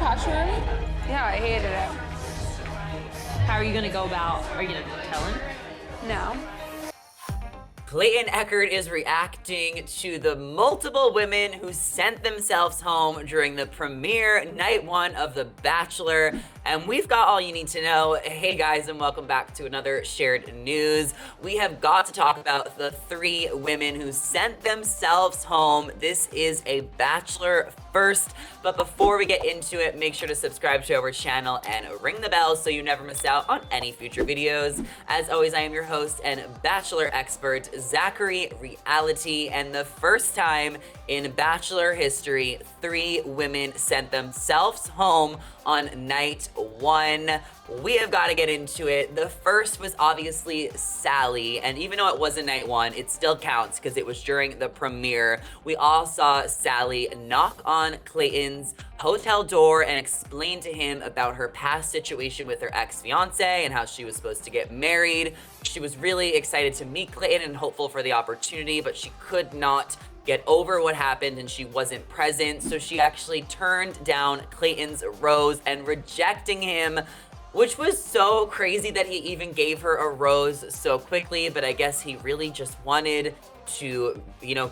chat room. Yeah, I hated it. How are you gonna go about, are you gonna tell him? No. Clayton Echard is reacting to the multiple women who sent themselves home during the premiere night one of The Bachelor, and we've got all you need to know. Hey guys, and welcome back to another shared news. We have got to talk about the 3 women who sent themselves home. This is a Bachelor first, but before we get into it, make sure to subscribe to our channel and ring the bell so you never miss out on any future videos. As always, I am your host and Bachelor expert, Zachary Reality, and the first time in Bachelor history, 3 women sent themselves home on night 1. We have got to get into it. The first was obviously Salley, and even though it wasn't night 1, it still counts because it was during the premiere. We all saw Salley knock on Clayton's hotel door and explain to him about her past situation with her ex-fiance and how she was supposed to get married. She was really excited to meet Clayton and hopeful for the opportunity, but she could not get over what happened and she wasn't present, so she actually turned down Clayton's rose and rejecting him, which was so crazy that he even gave her a rose so quickly. But I guess he really just wanted to,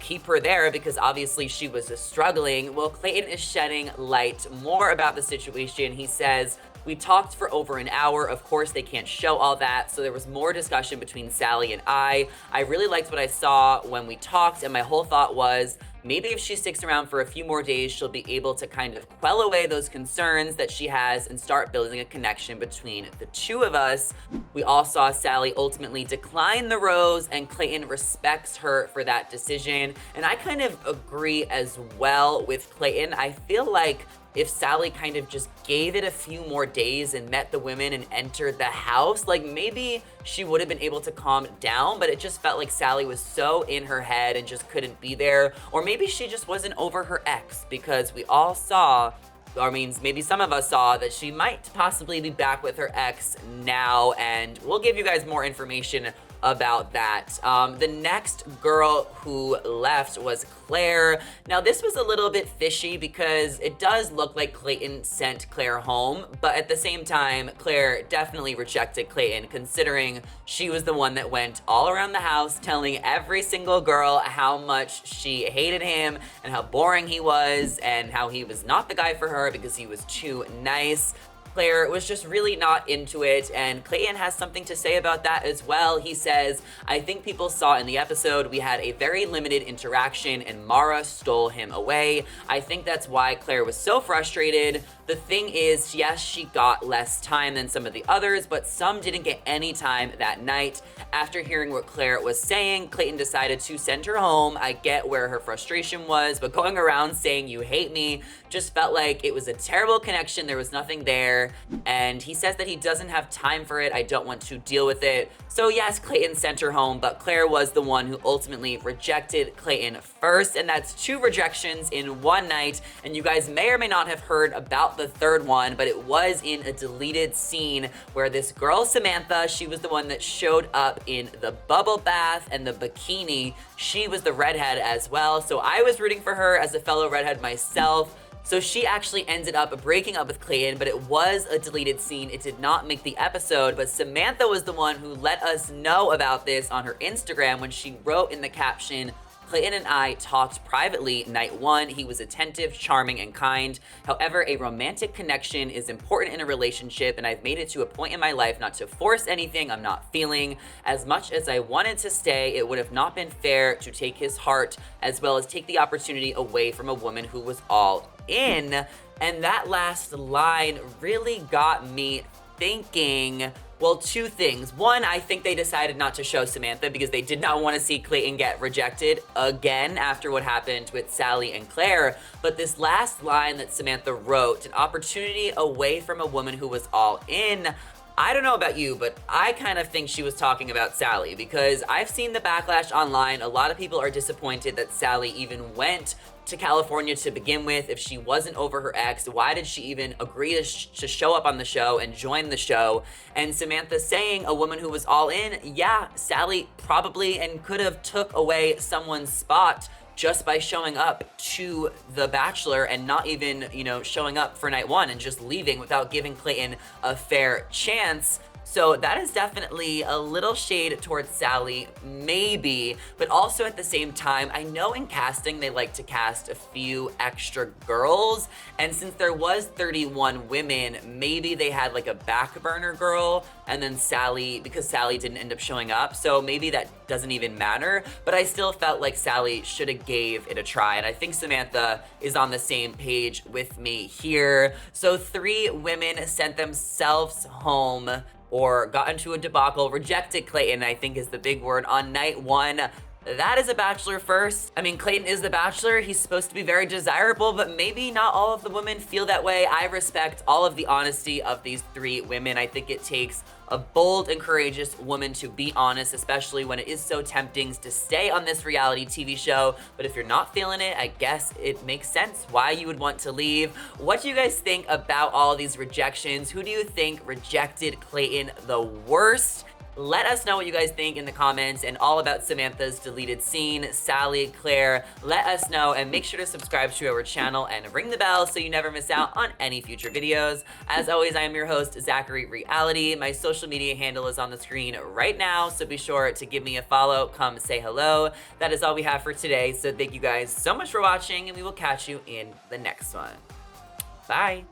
keep her there because obviously she was struggling. Well, Clayton is shedding light more about the situation. He says, "We talked for over an hour. Of course, they can't show all that. So there was more discussion between Salley and I. I really liked what I saw when we talked, and my whole thought was, maybe if she sticks around for a few more days, she'll be able to kind of quell away those concerns that she has and start building a connection between the two of us." We all saw Salley ultimately decline the rose, and Clayton respects her for that decision. And I kind of agree as well with Clayton. I feel like if Salley kind of just gave it a few more days and met the women and entered the house, like maybe she would have been able to calm down, but it just felt like Salley was so in her head and just couldn't be there. Or maybe she just wasn't over her ex, because we all saw, maybe some of us saw that she might possibly be back with her ex now, and we'll give you guys more information about that. The next girl who left was Clare. Now this was a little bit fishy because it does look like Clayton sent Clare home, but at the same time, Clare definitely rejected Clayton, considering she was the one that went all around the house telling every single girl how much she hated him and how boring he was and how he was not the guy for her because he was too nice. Clare was just really not into it, and Clayton has something to say about that as well. He says, "I think people saw in the episode we had a very limited interaction and Mara stole him away. I think that's why Clare was so frustrated. The thing is, yes, she got less time than some of the others, but some didn't get any time that night." After hearing what Clare was saying, Clayton decided to send her home. I get where her frustration was, but going around saying "you hate me" just felt like it was a terrible connection. There was nothing there, and he says that he doesn't have time for it. "I don't want to deal with it." So yes, Clayton sent her home, but Clare was the one who ultimately rejected Clayton first, and that's 2 rejections in one night. And you guys may or may not have heard about the third one, but it was in a deleted scene where this girl, Samantha, she was the one that showed up in the bubble bath and the bikini. She was the redhead as well, so I was rooting for her as a fellow redhead myself. So she actually ended up breaking up with Clayton, but it was a deleted scene. It did not make the episode, but Samantha was the one who let us know about this on her Instagram when she wrote in the caption, "Clayton and I talked privately night 1. He was attentive, charming, and kind. However, a romantic connection is important in a relationship, and I've made it to a point in my life not to force anything I'm not feeling. As much as I wanted to stay, it would have not been fair to take his heart as well as take the opportunity away from a woman who was all in." And that last line really got me thinking, well, 2 things. One, I think they decided not to show Samantha because they did not want to see Clayton get rejected again after what happened with Salley and Clare. But this last line that Samantha wrote, "an opportunity away from a woman who was all in," I don't know about you, but I kind of think she was talking about Salley, because I've seen the backlash online. A lot of people are disappointed that Salley even went to California to begin with. If she wasn't over her ex, why did she even agree to show up on the show and join the show? And Samantha saying a woman who was all in, yeah, Salley probably and could have took away someone's spot just by showing up to The Bachelor and not even, showing up for night one and just leaving without giving Clayton a fair chance. So that is definitely a little shade towards Salley, maybe, but also at the same time, I know in casting they like to cast a few extra girls, and since there was 31 women, maybe they had like a back burner girl, and then Salley, because Salley didn't end up showing up, so maybe that doesn't even matter, but I still felt like Salley should have gave it a try, and I think Samantha is on the same page with me here. So 3 women sent themselves home or got into a debacle, rejected Clayton, I think is the big word, on night one. That is a Bachelor first. I mean, Clayton is the Bachelor. He's supposed to be very desirable, but maybe not all of the women feel that way. I respect all of the honesty of these 3 women. I think it takes a bold and courageous woman to be honest, especially when it is so tempting to stay on this reality TV show. But if you're not feeling it, I guess it makes sense why you would want to leave. What do you guys think about all of these rejections? Who do you think rejected Clayton the worst? Let us know what you guys think in the comments, and all about Samantha's deleted scene, Salley, Clare. Let us know, and make sure to subscribe to our channel and ring the bell so you never miss out on any future videos. As always, I am your host, Zachary Reality. My social media handle is on the screen right now, so be sure to give me a follow, come say hello. That is all we have for today, so thank you guys so much for watching, and we will catch you in the next one. Bye.